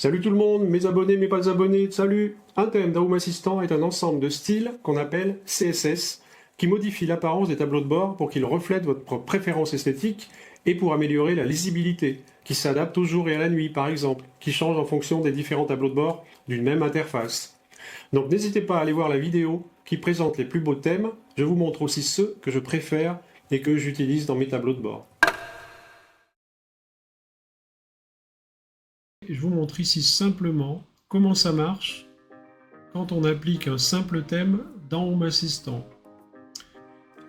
Salut tout le monde, mes abonnés, mes pas abonnés, salut! Un thème d'un Home Assistant est un ensemble de styles qu'on appelle CSS, qui modifie l'apparence des tableaux de bord pour qu'ils reflètent votre préférence esthétique et pour améliorer la lisibilité, qui s'adapte au jour et à la nuit par exemple, qui change en fonction des différents tableaux de bord d'une même interface. Donc n'hésitez pas à aller voir la vidéo qui présente les plus beaux thèmes, je vous montre aussi ceux que je préfère et que j'utilise dans mes tableaux de bord. Je vous montre ici simplement comment ça marche quand on applique un simple thème dans Home Assistant.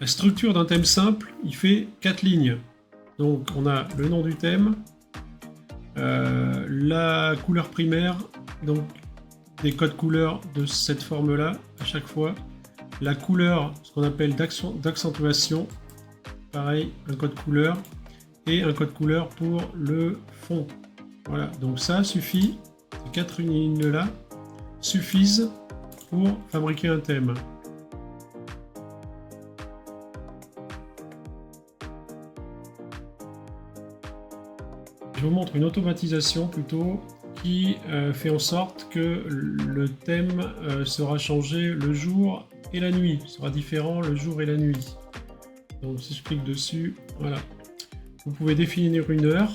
La structure d'un thème simple, il fait 4 lignes. Donc on a le nom du thème, la couleur primaire, donc des codes couleurs de cette forme-là à chaque fois, la couleur, ce qu'on appelle d'accentuation, pareil, un code couleur, et un code couleur pour le fond. Voilà, donc ça suffit, ces 4 lignes-là suffisent pour fabriquer un thème. Je vous montre une automatisation plutôt qui fait en sorte que le thème sera changé le jour et la nuit, sera différent le jour et la nuit. Donc si je clique dessus, voilà. Vous pouvez définir une heure,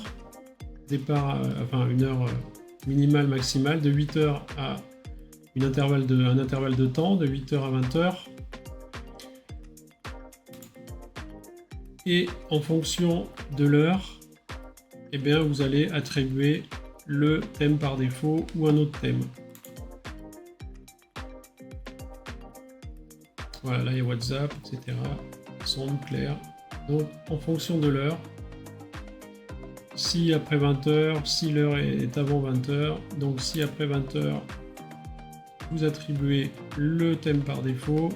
départ, enfin une heure minimale, maximale, de 8h à un intervalle de temps, de 8h à 20h. Et en fonction de l'heure, eh bien, vous allez attribuer le thème par défaut ou un autre thème. Voilà, là il y a WhatsApp, etc. Sombre, clair. Donc en fonction de l'heure, si après 20h, si l'heure est avant 20h, donc si après 20h, vous attribuez le thème par défaut,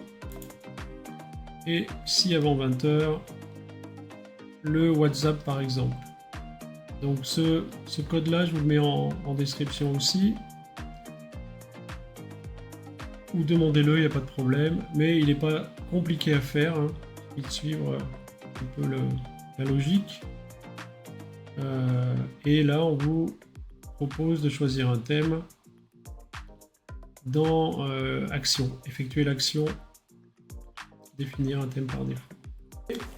et si avant 20h, le WhatsApp par exemple. Donc ce code-là, je vous le mets en description aussi. Ou demandez-le, il n'y a pas de problème. Mais il n'est pas compliqué à faire. Hein. Il faut suivre un peu la logique. Et là, on vous propose de choisir un thème dans Action. Effectuer l'action, définir un thème par défaut.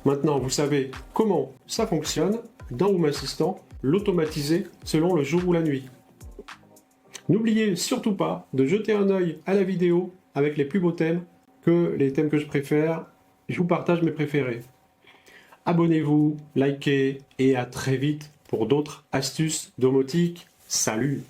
Maintenant, vous savez comment ça fonctionne dans Home Assistant, l'automatiser selon le jour ou la nuit. N'oubliez surtout pas de jeter un œil à la vidéo avec les plus beaux thèmes, les thèmes que je préfère. Je vous partage mes préférés. Abonnez-vous, likez et à très vite pour d'autres astuces domotiques. Salut!